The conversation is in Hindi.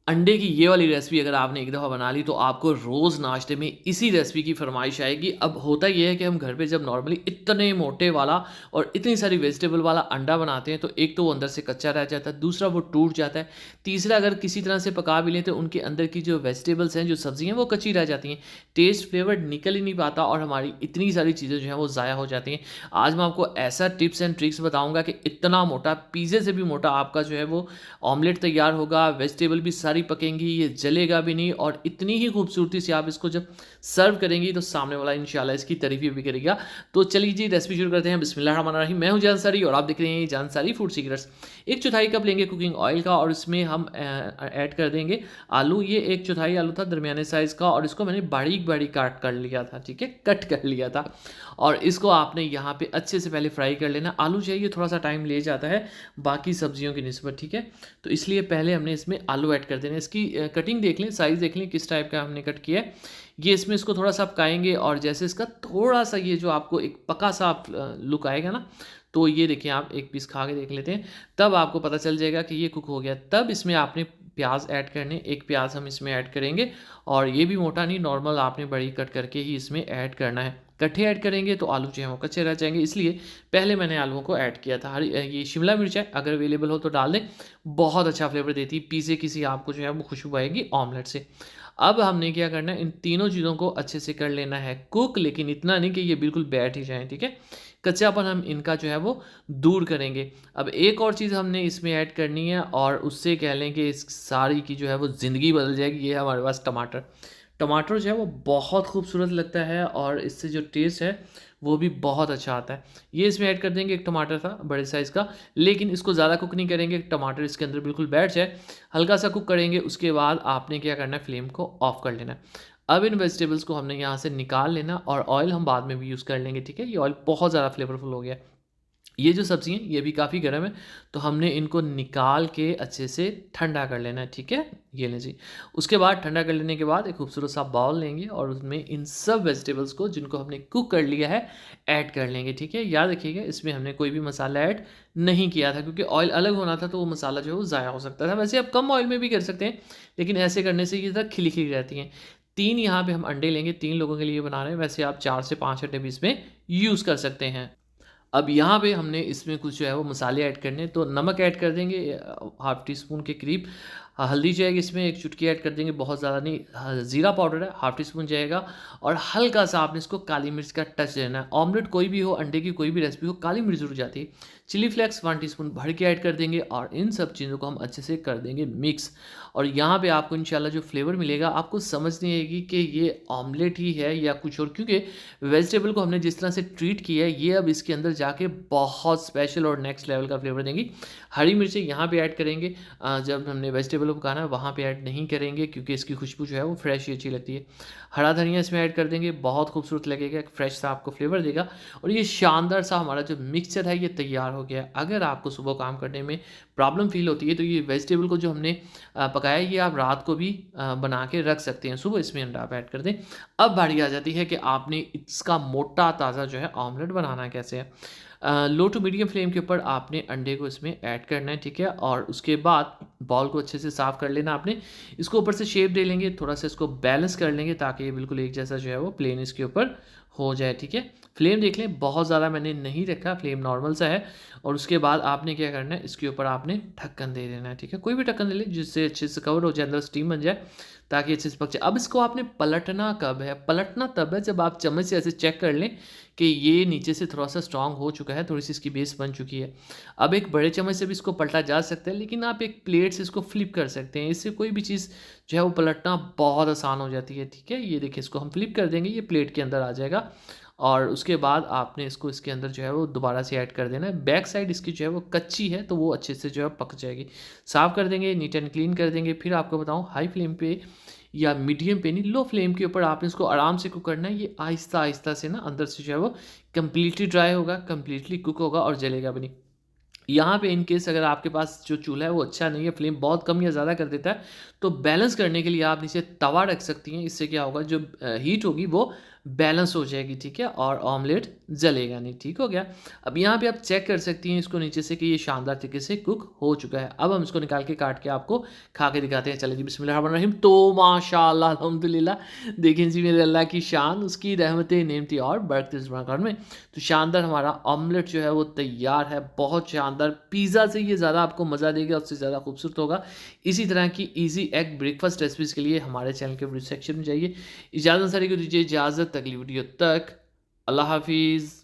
अंडे की ये वाली रेसिपी अगर आपने एक दफ़ा बना ली तो आपको रोज़ नाश्ते में इसी रेसिपी की फ़रमाइश आएगी। अब होता ये है कि हम घर पे जब नॉर्मली इतने मोटे वाला और इतनी सारी वेजिटेबल वाला अंडा बनाते हैं तो एक तो वो अंदर से कच्चा रह जाता है, दूसरा वो टूट जाता है, तीसरा अगर किसी तरह से पका भी लें तो उनके अंदर की जो वेजिटेबल्स हैं, जो सब्ज़ियाँ हैं वो कच्ची रह जाती हैं। टेस्ट फ्लेवर निकल ही नहीं पाता और हमारी इतनी सारी चीज़ें जो हैं वो ज़ाया हो जाती हैं। आज मैं आपको ऐसा टिप्स एंड ट्रिक्स बताऊँगा कि इतना मोटा, पिज़्ज़े से भी मोटा आपका जो है वो ऑमलेट तैयार होगा, वेजिटेबल भी सारी पकेंगी, ये जलेगा भी नहीं और इतनी ही खूबसूरती से आप इसको जब सर्व करेंगी तो सामने वाला इंशाल्लाह इसकी तारीफ़ भी करेगा। तो चलिए जी रेसिपी शुरू करते हैं। बिस्मिल्लाहिर्रहमानिर्रहीम। मैं हूँ जान सारी और आप देख रहे हैं जान सारी फूड सीक्रेट्स। 1/4 कप लेंगे कुकिंग ऑयल का और इसमें हम ऐड कर देंगे आलू। ये 1/4 आलू था दरमियाने साइज़ का और इसको मैंने बारीक-बारीक काट कर लिया था, ठीक है? कट कर लिया था और इसको आपने यहाँ पे अच्छे से पहले फ्राई कर लेना। आलू जो है ये थोड़ा-सा टाइम ले जाता है बाकी सब्जियों की निस्बत, ठीक है? तो इसलिए पहले हमने इसमें आलू ऐड कर देना है। इसकी कटिंग देख लें, साइज़ देख लें किस टाइप का हमने कट किया है। ये इसमें इसको थोड़ा-सा पकाएँगे और जैसे इसका थोड़ा-सा ये जो आपको एक पका-सा लुक आएगा ना, तो ये देखिए आप एक पीस खा के देख लेते हैं, तब आपको पता चल जाएगा कि ये कुक हो गया। तब इसमें आपने प्याज़ ऐड करने, 1 प्याज़ हम इसमें ऐड करेंगे और ये भी मोटा नहीं, नॉर्मल आपने बड़ी कट करके ही इसमें ऐड करना है। इकट्ठे ऐड करेंगे तो आलू जो हैं वो कच्चे रह जाएँगे, इसलिए पहले मैंने आलूओं को ऐड किया था। ये शिमला मिर्च है, अगर अवेलेबल हो तो डाल दें, बहुत अच्छा फ्लेवर देती है। पिज़्ज़े की सी आपको जो है वो खुशबू आएगी ऑमलेट से। अब हमने क्या करना है, इन तीनों चीज़ों को अच्छे से कर लेना है कुक, लेकिन इतना नहीं कि ये बिल्कुल बैठ ही जाएँ, ठीक है? कच्चापन हम इनका जो है वो दूर करेंगे। अब एक और चीज़ हमने इसमें ऐड करनी है और उससे कह लें कि इस सारी की जो है वो ज़िंदगी बदल जाएगी, ये है हमारे पास टमाटर। टमाटर जो है वो बहुत खूबसूरत लगता है और इससे जो टेस्ट है वो भी बहुत अच्छा आता है। ये इसमें ऐड कर देंगे, एक टमाटर था बड़े साइज़ का, लेकिन इसको ज़्यादा कुक नहीं करेंगे, टमाटर इसके अंदर बिल्कुल बैठ जाए, हल्का सा कुक करेंगे। उसके बाद आपने क्या करना है, फ्लेम को ऑफ कर लेना है। अब इन वेजिटेबल्स को हमने यहाँ से निकाल लेना और ऑयल हम बाद में भी यूज़ कर लेंगे, ठीक है? ये ऑयल बहुत ज़्यादा फ्लेवरफुल हो गया है। ये जो सब्ज़ी हैं, ये भी काफ़ी गर्म है, तो हमने इनको निकाल के अच्छे से ठंडा कर लेना है, ठीक है? ये लें जी। उसके बाद ठंडा कर लेने के बाद एक खूबसूरत सा बाउल लेंगे और उसमें इन सब वेजिटेबल्स को जिनको हमने कुक कर लिया है, ऐड कर लेंगे, ठीक है? याद रखिएगा इसमें हमने कोई भी मसाला ऐड नहीं किया था क्योंकि ऑयल अलग होना था, तो वो मसाला जो है वो ज़ाया हो सकता था। वैसे आप कम ऑयल में भी कर सकते हैं, लेकिन ऐसे करने से ये ज़रा खिली-खिली रहती हैं। 3 यहाँ पे हम अंडे लेंगे, 3 लोगों के लिए बना रहे हैं, वैसे आप 4 से 5 अंडे भी इसमें यूज़ कर सकते हैं। अब यहाँ पे हमने इसमें कुछ जो है वो मसाले ऐड करने हैं, तो नमक ऐड कर देंगे हाफ़ टी स्पून के करीब। हल्दी जाएगी इसमें 1 चुटकी ऐड कर देंगे, बहुत ज़्यादा नहीं। ज़ीरा पाउडर है हाफ़ टी स्पून जाएगा और हल्का-सा आपने इसको काली मिर्च का टच देना है। ऑमलेट कोई भी हो, अंडे की कोई भी रेसिपी हो, काली मिर्च ज़रूर जाती है। चिली फ्लेक्स 1 टीस्पून भर के ऐड कर देंगे और इन सब चीज़ों को हम अच्छे से कर देंगे मिक्स। और यहाँ पे आपको इंशाल्लाह जो फ्लेवर मिलेगा, आपको समझ नहीं आएगी कि ये ऑमलेट ही है या कुछ और, क्योंकि वेजिटेबल को हमने जिस तरह से ट्रीट किया है, ये अब इसके अंदर जाके बहुत स्पेशल और नेक्स्ट लेवल का फ्लेवर देंगी। हरी मिर्चें यहाँ पे ऐड करेंगे, जब हमने वेजिटेबल को पकाना है वहाँ पे ऐड नहीं करेंगे क्योंकि इसकी खुशबू जो है वो फ्रेश ही अच्छी लगती है। हरा धनिया इसमें ऐड कर देंगे, बहुत खूबसूरत लगेगा, एक फ्रेश सा आपको फ्लेवर देगा और ये शानदार सा हमारा जो मिक्सचर है ये तैयार हो गया है। अगर आपको सुबह काम करने में प्रॉब्लम फ़ील होती है तो ये वेजिटेबल को जो हमने पकाया है, ये आप रात को भी बना के रख सकते हैं, सुबह इसमें अंडा आप ऐड कर दें। अब बारी आ जाती है कि आपने इसका मोटा ताज़ा जो है ऑमलेट बनाना कैसे है। लो टू मीडियम फ्लेम के ऊपर आपने अंडे को इसमें ऐड करना है, ठीक है? और उसके बाद बाउल को अच्छे से साफ़ कर लेना आपने। इसको ऊपर से शेप दे लेंगे, थोड़ा-सा इसको बैलेंस कर लेंगे ताकि ये बिल्कुल एक जैसा जो है वो प्लेन इसके ऊपर हो जाए, ठीक है? फ्लेम देख लें, बहुत ज़्यादा मैंने नहीं रखा, फ्लेम नॉर्मल सा है। और उसके बाद आपने क्या करना है, इसके ऊपर आपने ढक्कन दे देना है, ठीक है? कोई भी ढक्कन दे लें जिससे अच्छे से कवर हो जाए, अंदर स्टीम बन जाए ताकि अच्छे से पक जाए। अब इसको आपने पलटना कब है? पलटना तब है जब आप चम्मच से ऐसे चेक कर लें कि ये नीचे से थोड़ा-सा स्ट्रॉन्ग हो चुका है, थोड़ी-सी इसकी बेस बन चुकी है। अब एक बड़े चम्मच से भी इसको पलटा जा सकता है, लेकिन आप एक प्लेट से इसको फ्लिप कर सकते हैं। इससे कोई भी चीज़ जो है वो पलटना बहुत आसान हो जाती है, ठीक है? ये देखिए इसको हम फ्लिप कर देंगे, ये प्लेट के अंदर आ जाएगा और उसके बाद आपने इसको इसके अंदर जो है वो दोबारा से ऐड कर देना है। बैक साइड इसकी जो है वो कच्ची है, तो वो अच्छे से जो है पक जाएगी। साफ़ कर देंगे, नीट एंड क्लीन कर देंगे। फिर आपको बताऊँ, हाई फ्लेम पे या मीडियम पे नहीं, लो फ्लेम के ऊपर आपने इसको आराम से कुक करना है। ये आहिस्ता-आहिस्ता से ना अंदर से जो है वो कंप्लीटली ड्राई होगा, कंप्लीटली कुक होगा और जलेगा भी नहीं। यहाँ पे इन केस अगर आपके पास जो चूल्हा है वो अच्छा नहीं है, फ्लेम बहुत कम या ज़्यादा कर देता है, तो बैलेंस करने के लिए आप नीचे तवा रख सकती हैं। इससे क्या होगा, जो हीट होगी वो बैलेंस हो जाएगी, ठीक है, और ऑमलेट जलेगा नहीं, ठीक हो गया। अब यहाँ पे आप चेक कर सकती हैं इसको नीचे से कि ये शानदार तरीके से कुक हो चुका है। अब हम इसको निकाल के काट के आपको खा के दिखाते हैं। चलिए जी, बिस्मिल्लाहिर्रहमानिर्रहीम। तो माशाअल्लाह अल्हम्दुलिल्लाह, देखें जी मेरे अल्लाह की शान, उसकी रहमतें नेमती और बरकत इस घर में। तो शानदार हमारा ऑमलेट जो है वो तैयार है, बहुत शानदार। पिज़्ज़ा से ये ज़्यादा आपको मज़ा देगा, उससे ज़्यादा खूबसूरत होगा। इसी तरह की ईज़ी एग ब्रेकफास्ट रेसिपीज़ के लिए हमारे चैनल के वीडियो सेक्शन में जाइए। इजाज़त सारी को दीजिए इजाज़त, अगली वीडियो तक, अल्लाह हाफ़िज़।